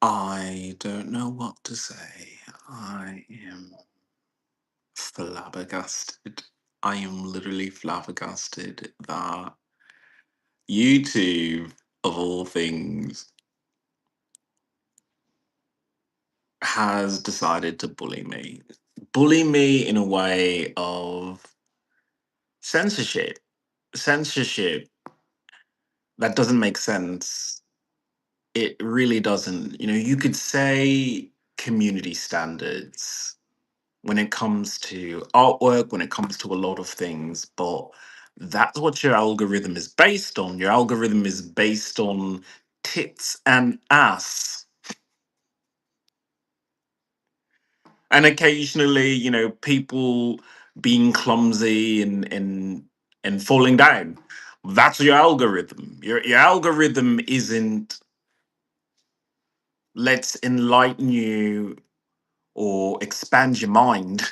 I don't know what to say. I am flabbergasted. I am literally flabbergasted that YouTube, of all things, has decided to bully me. Bully me in a way of censorship. Censorship that doesn't make sense. It really doesn't. You could say community standards when it comes to artwork, when it comes to a lot of things, but that's what your algorithm is based on. Your algorithm is based on tits and ass. And occasionally, people being clumsy and falling down. That's your algorithm. Your algorithm isn't let's enlighten you or expand your mind.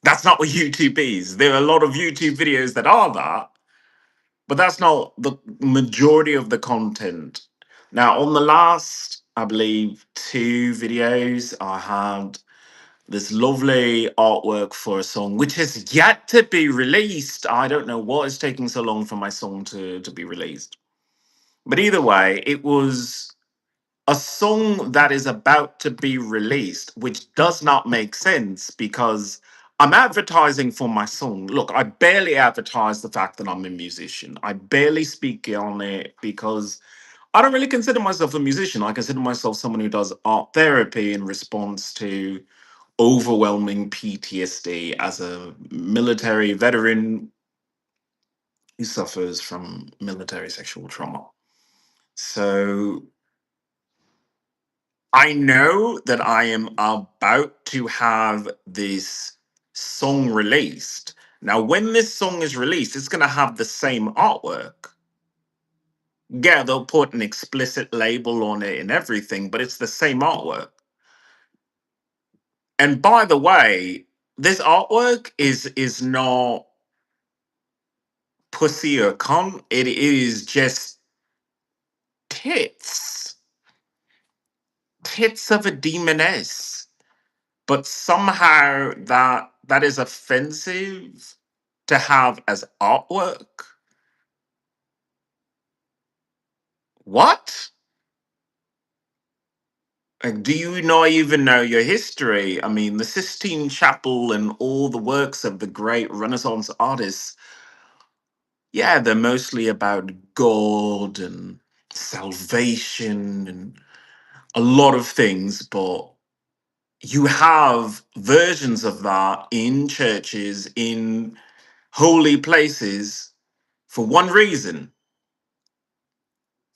That's not what YouTube is. There are a lot of YouTube videos that are that, but that's not the majority of the content. Now, on the last, I believe, two videos, I had this lovely artwork for a song which has yet to be released. I don't know what is taking so long for my song to be released. But either way, it was a song that is about to be released, which does not make sense because I'm advertising for my song. Look, I barely advertise the fact that I'm a musician. I barely speak on it because I don't really consider myself a musician. I consider myself someone who does art therapy in response to overwhelming PTSD as a military veteran who suffers from military sexual trauma. So I know that I am about to have this song released. Now, when this song is released, it's going to have the same artwork. Yeah, they'll put an explicit label on it and everything, but it's the same artwork. And by the way, this artwork is not pussy or cunt. It is just tits. Tits of a demoness. But somehow that is offensive to have as artwork. What? Like, do you not even know your history? I mean, the Sistine Chapel and all the works of the great Renaissance artists, yeah, they're mostly about God and salvation and a lot of things, but you have versions of that in churches, in holy places for one reason: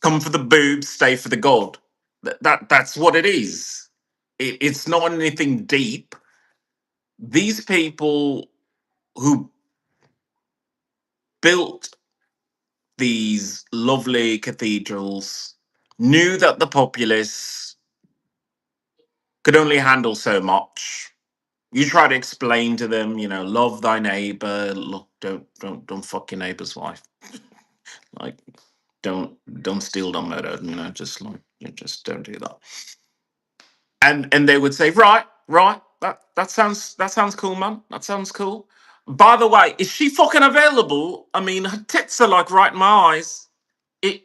come for the boobs, stay for the gold. That's what it is. It's not anything deep. These people who built these lovely cathedrals knew that the populace could only handle so much. You try to explain to them, love thy neighbor. Look, don't fuck your neighbor's wife. Like, don't steal, don't murder. Just like, just don't do that. And they would say, right, that sounds cool, man. That sounds cool. By the way, is she fucking available? I mean, her tits are like right in my eyes. It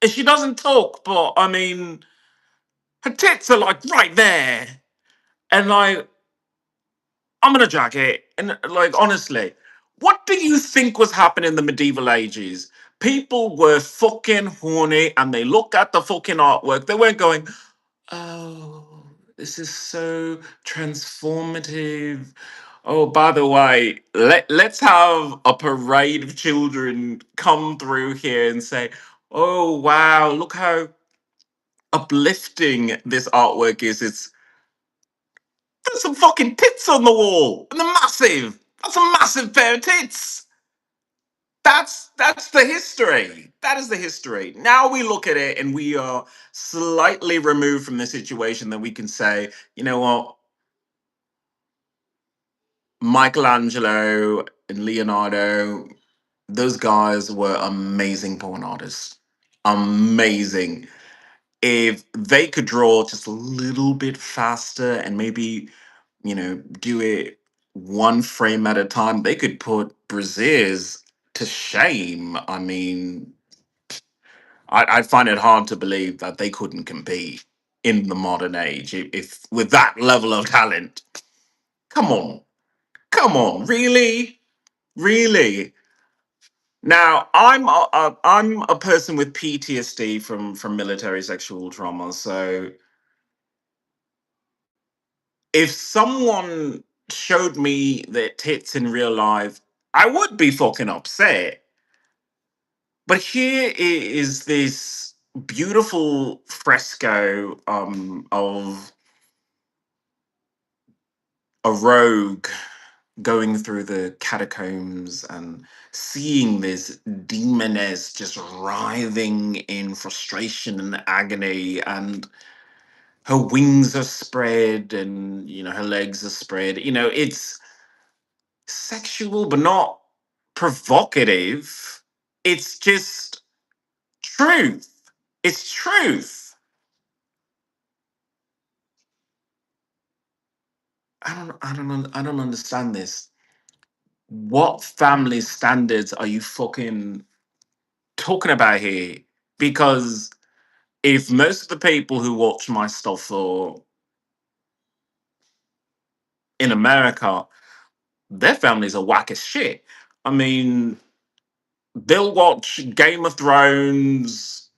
she doesn't talk, but I mean, her tits are like right there, and like I'm gonna drag it. And like honestly, what do you think was happening in the medieval ages? People were fucking horny, and they look at the fucking artwork. They weren't going, "Oh, this is so transformative." Oh, by the way, let's have a parade of children come through here and say, "Oh wow, look how uplifting this artwork is." There's some fucking tits on the wall, and they're massive. That's a massive pair of tits. That's the history. That is the history. Now we look at it and we are slightly removed from the situation that we can say, you know what, Michelangelo and Leonardo, those guys were amazing porn artists. Amazing. if they could draw just a little bit faster and maybe, do it one frame at a time, they could put Braziers to shame. I mean, I find it hard to believe that they couldn't compete in the modern age if with that level of talent. Come on, come on, really, really. Now, I'm a person with PTSD from military sexual trauma. So if someone showed me their tits in real life, I would be fucking upset. But here is this beautiful fresco of a rogue going through the catacombs and seeing this demoness just writhing in frustration and agony, and her wings are spread and her legs are spread. It's sexual but not provocative. It's just truth. It's truth. I don't understand this. What family standards are you fucking talking about here? Because if most of the people who watch my stuff are in America, their families are whack as shit. I mean, they'll watch Game of Thrones,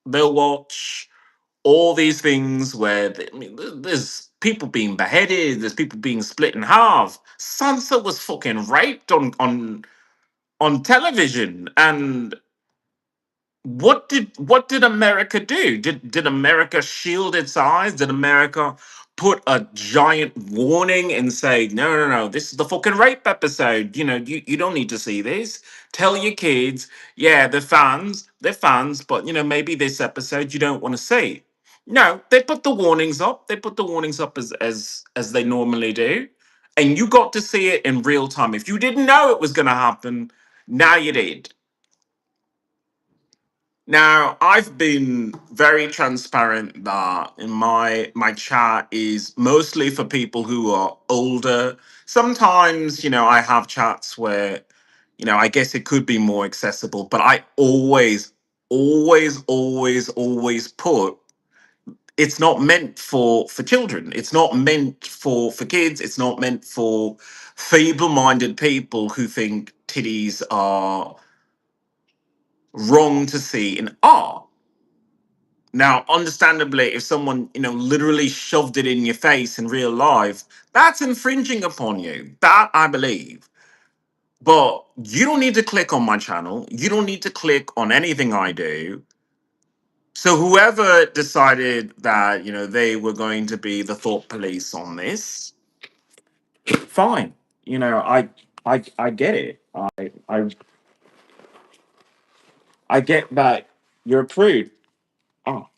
they'll watch all these things where there's people being beheaded, there's people being split in half. Sansa was fucking raped on television, and what did America do? Did America shield its eyes? Did America put a giant warning and say, no, no, no, this is the fucking rape episode. You don't need to see this. Tell your kids, yeah, they're fans, but maybe this episode you don't want to see. No, they put the warnings up. They put the warnings up as they normally do. And you got to see it in real time. If you didn't know it was gonna happen, now you did. Now, I've been very transparent that in my chat is mostly for people who are older. Sometimes, I have chats where, I guess it could be more accessible, but I always, always, always, always put it's not meant for children. It's not meant for kids. It's not meant for feeble-minded people who think titties are wrong to see in art. Now, understandably, if someone, literally shoved it in your face in real life, that's infringing upon you. That I believe. But you don't need to click on my channel. You don't need to click on anything I do. So whoever decided that, they were going to be the thought police on this, fine. I get it. I get that you're a prude. Oh,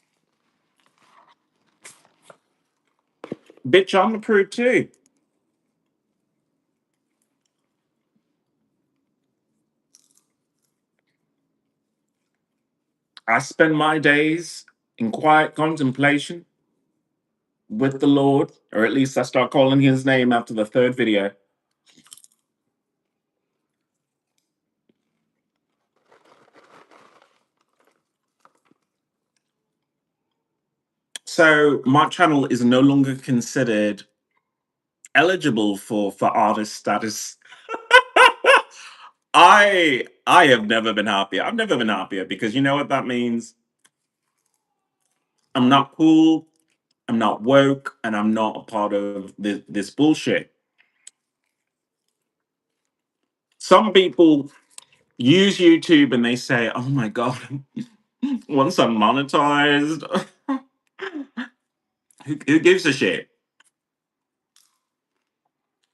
bitch, I'm a prude too. I spend my days in quiet contemplation with the Lord, or at least I start calling his name after the third video. So my channel is no longer considered eligible for artist status. I have never been happier. I've never been happier because you know what that means? I'm not cool, I'm not woke, and I'm not a part of this bullshit. Some people use YouTube and they say, "Oh my god, once I'm monetized, who gives a shit?"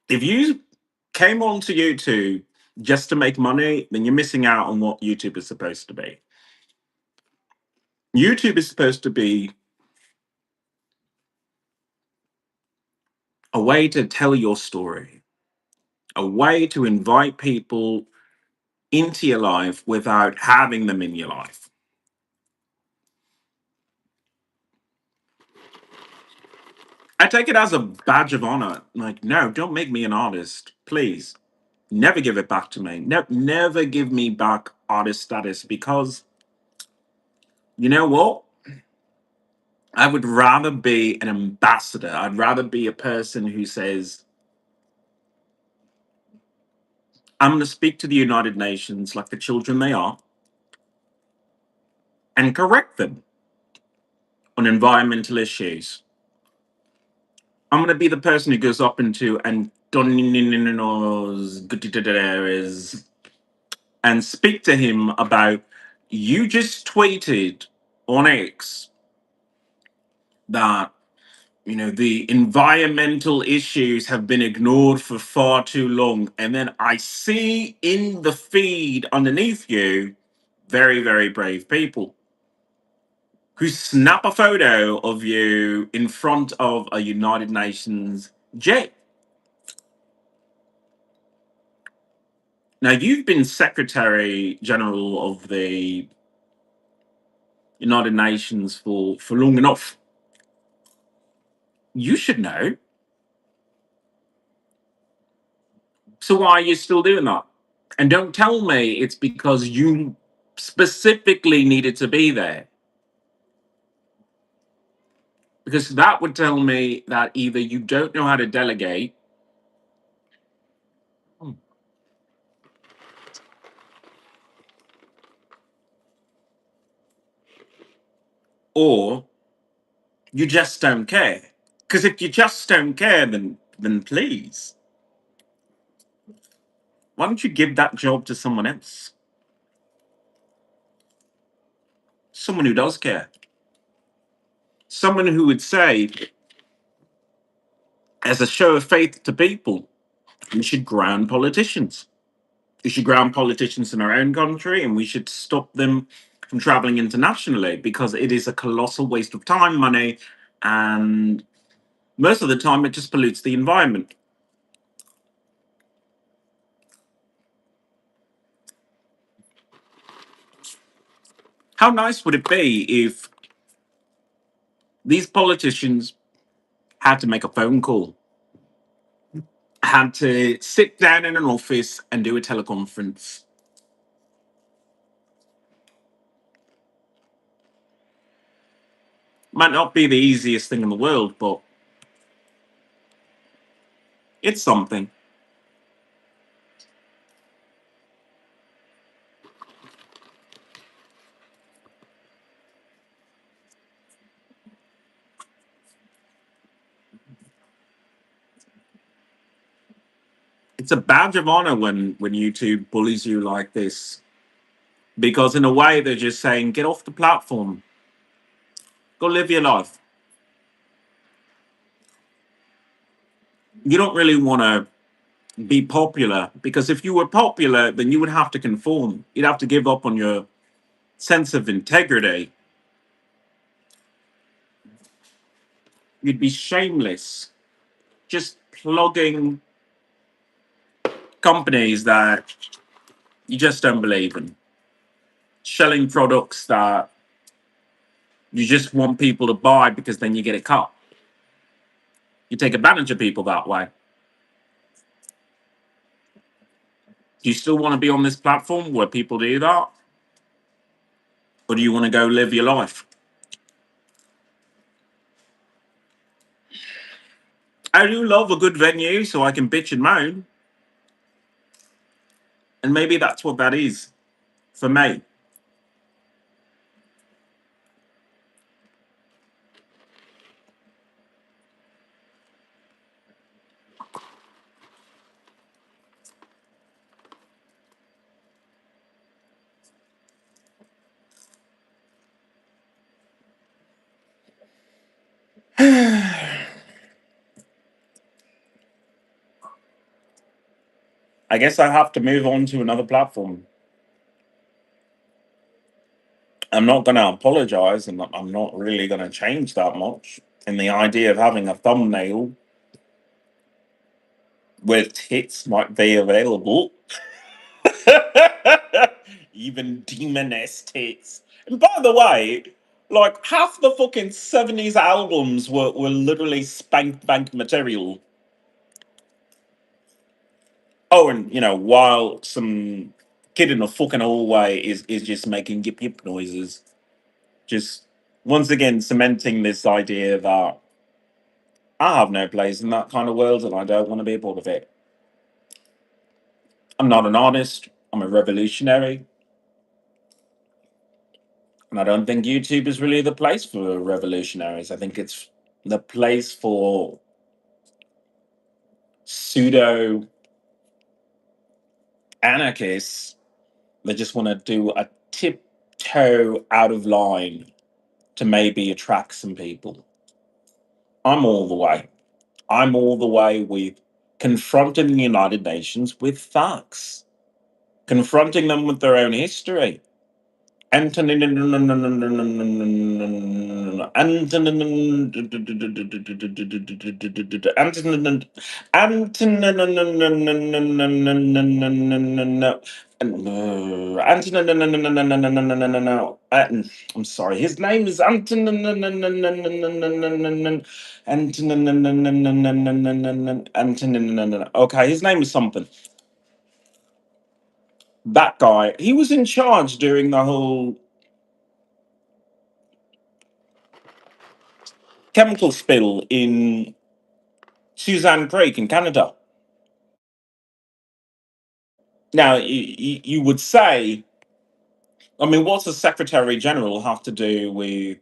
If you came onto YouTube just to make money, then you're missing out on what YouTube is supposed to be. YouTube is supposed to be a way to tell your story, a way to invite people into your life without having them in your life. I take it as a badge of honor. Like, no, don't make me an artist, please. Never give it back to me. Never give me back artist status because you know what? I would rather be an ambassador. I'd rather be a person who says, I'm going to speak to the United Nations like the children they are and correct them on environmental issues. I'm going to be the person who goes up into Antonio's Gutierrez and speak to him about you just tweeted on X that the environmental issues have been ignored for far too long, and then I see in the feed underneath you very, very brave people who snap a photo of you in front of a United Nations jet. Now, you've been Secretary General of the United Nations for long enough. You should know. So why are you still doing that? And don't tell me it's because you specifically needed to be there. Because that would tell me that either you don't know how to delegate, or you just don't care. Because if you just don't care, then please, why don't you give that job to someone else? Someone who does care. Someone who would say, as a show of faith to people, we should ground politicians. We should ground politicians in our own country, and we should stop them from traveling internationally because it is a colossal waste of time, money, and most of the time it just pollutes the environment. How nice would it be if these politicians had to make a phone call, had to sit down in an office and do a teleconference? Might not be the easiest thing in the world, but it's something. It's a badge of honor when YouTube bullies you like this, because in a way they're just saying, get off the platform, go live your life. You don't really want to be popular, because if you were popular, then you would have to conform. You'd have to give up on your sense of integrity. You'd be shameless, just plugging companies that you just don't believe in, selling products that you just want people to buy because then you get a cut. You take advantage of people that way. Do you still want to be on this platform where people do that? Or do you want to go live your life? I do love a good venue so I can bitch and moan. And maybe that's what that is for me. I guess I have to move on to another platform. I'm not going to apologize, and I'm not really going to change that much. And the idea of having a thumbnail with tits might be available, even demoness tits. And by the way, Like half the fucking 70s albums were literally spank bank material. Oh, and while some kid in a fucking hallway is just making yip yip noises, just once again cementing this idea that I have no place in that kind of world and I don't want to be a part of it. I'm not an artist, I'm a revolutionary, and I don't think YouTube is really the place for revolutionaries. I think it's the place for pseudo anarchists that just want to do a tiptoe out of line to maybe attract some people. I'm all the way. I'm all the way with confronting the United Nations with facts, confronting them with their own history. Anthony, I'm sorry. His name is Okay, his name is something. That guy, he was in charge during the whole chemical spill in Suzanne Creek in Canada. Now, you would say, I mean, what's the Secretary General have to do with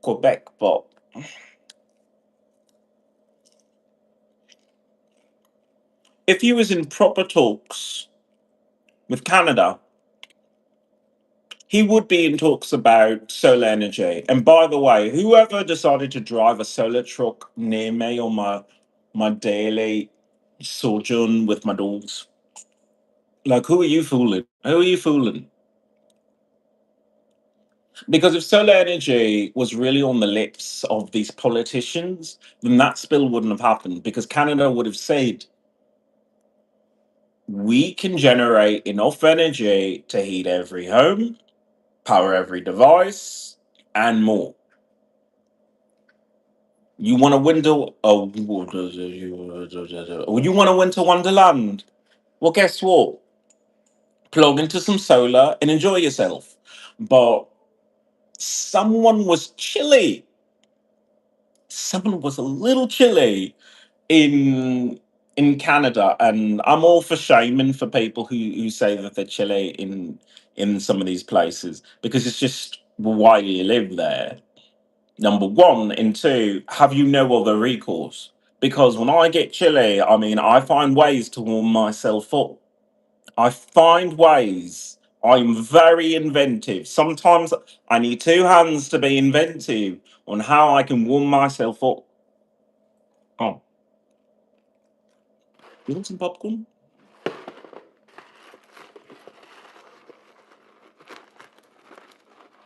Quebec? But if he was in proper talks with Canada, he would be in talks about solar energy. And by the way, whoever decided to drive a solar truck near me on my daily sojourn with my dogs, like, who are you fooling? Who are you fooling? Because if solar energy was really on the lips of these politicians, then that spill wouldn't have happened because Canada would have said, we can generate enough energy to heat every home, power every device, and more. You want a window? Oh, you want a winter wonderland? Well, guess what? Plug into some solar and enjoy yourself. But someone was chilly. Someone was a little chilly in Canada, and I'm all for shaming for people who say that they're chilly in some of these places because it's just why you live there. Number one, and two, have you no other recourse? Because when I get chilly, I mean, I find ways to warm myself up. I find ways. I'm very inventive. Sometimes I need two hands to be inventive on how I can warm myself up. Oh, you want some popcorn?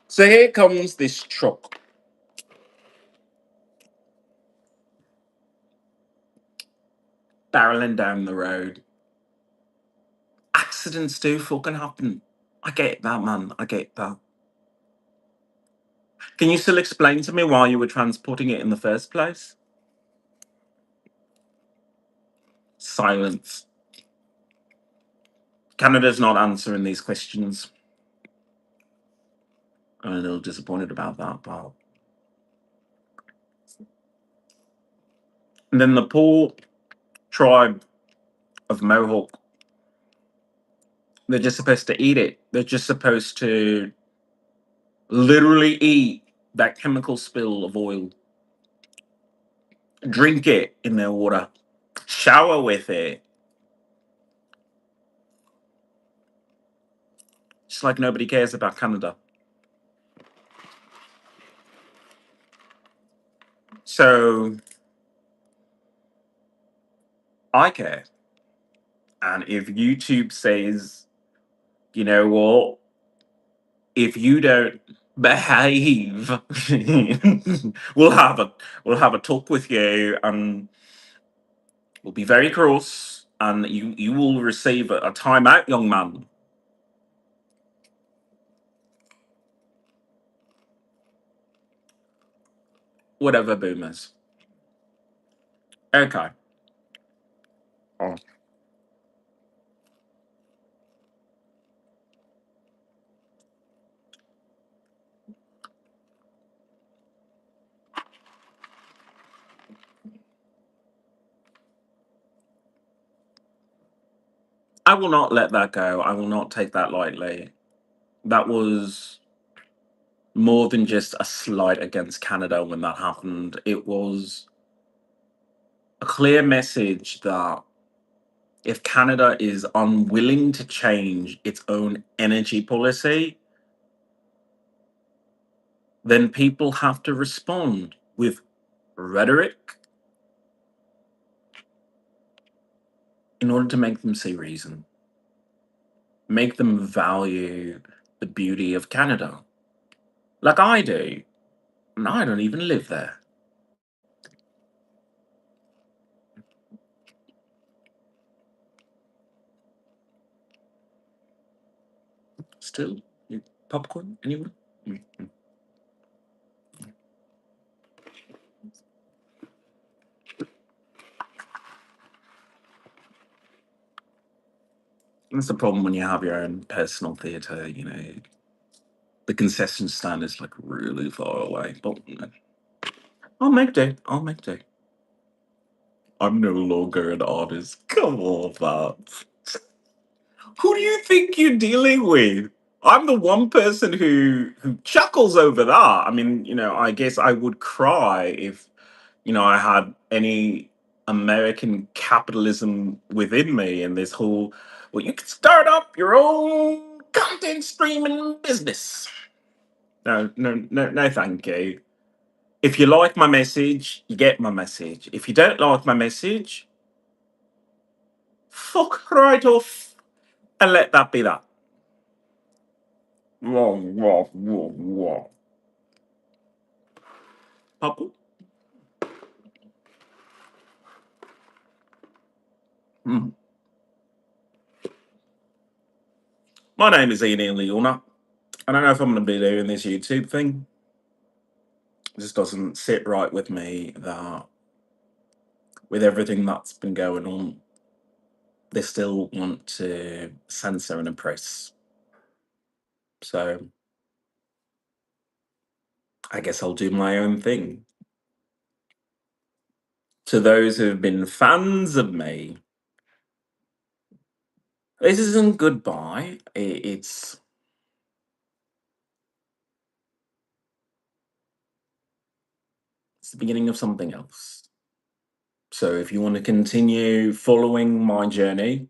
So here comes this truck barreling down the road. Accidents do fucking happen. I get that, man. I get that. Can you still explain to me why you were transporting it in the first place? Silence. Canada's not answering these questions. I'm a little disappointed about that, but. And then the poor tribe of Mohawk, they're just supposed to eat it. They're just supposed to literally eat that chemical spill of oil, drink it in their water, shower with it. It's like nobody cares about Canada. So I care. And if YouTube says, you know what, if you don't behave, we'll have a talk with you and we'll be very cross and you will receive a timeout, young man. Whatever, boomers. Okay. Oh, I will not let that go. I will not take that lightly. That was more than just a slight against Canada when that happened. It was a clear message that if Canada is unwilling to change its own energy policy, then people have to respond with rhetoric in order to make them see reason, make them value the beauty of Canada, like I do, and I don't even live there. Still, you- popcorn, anyone? Mm, mm. That's the problem when you have your own personal theatre. The concession stand is like really far away. But I'll make do. I'll make do. I'm no longer an artist. Come on, Babs. Who do you think you're dealing with? I'm the one person who chuckles over that. I mean, I guess I would cry if, I had any American capitalism within me and this whole, well, you can start up your own content streaming business. No, no, no, no, thank you. If you like my message, you get my message. If you don't like my message, fuck right off and let that be that. Wah, wah, wah, wah. Purple? Hmm. My name is Ian Leona. I don't know if I'm going to be doing this YouTube thing. It just doesn't sit right with me that with everything that's been going on, they still want to censor and oppress. So I guess I'll do my own thing. To those who have been fans of me, this isn't goodbye. It's the beginning of something else. So if you want to continue following my journey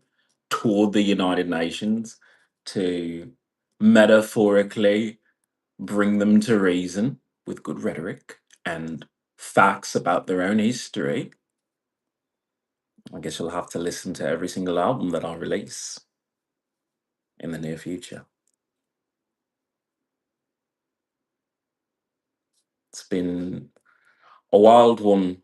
toward the United Nations to metaphorically bring them to reason with good rhetoric and facts about their own history, I guess you'll have to listen to every single album that I release in the near future. It's been a wild one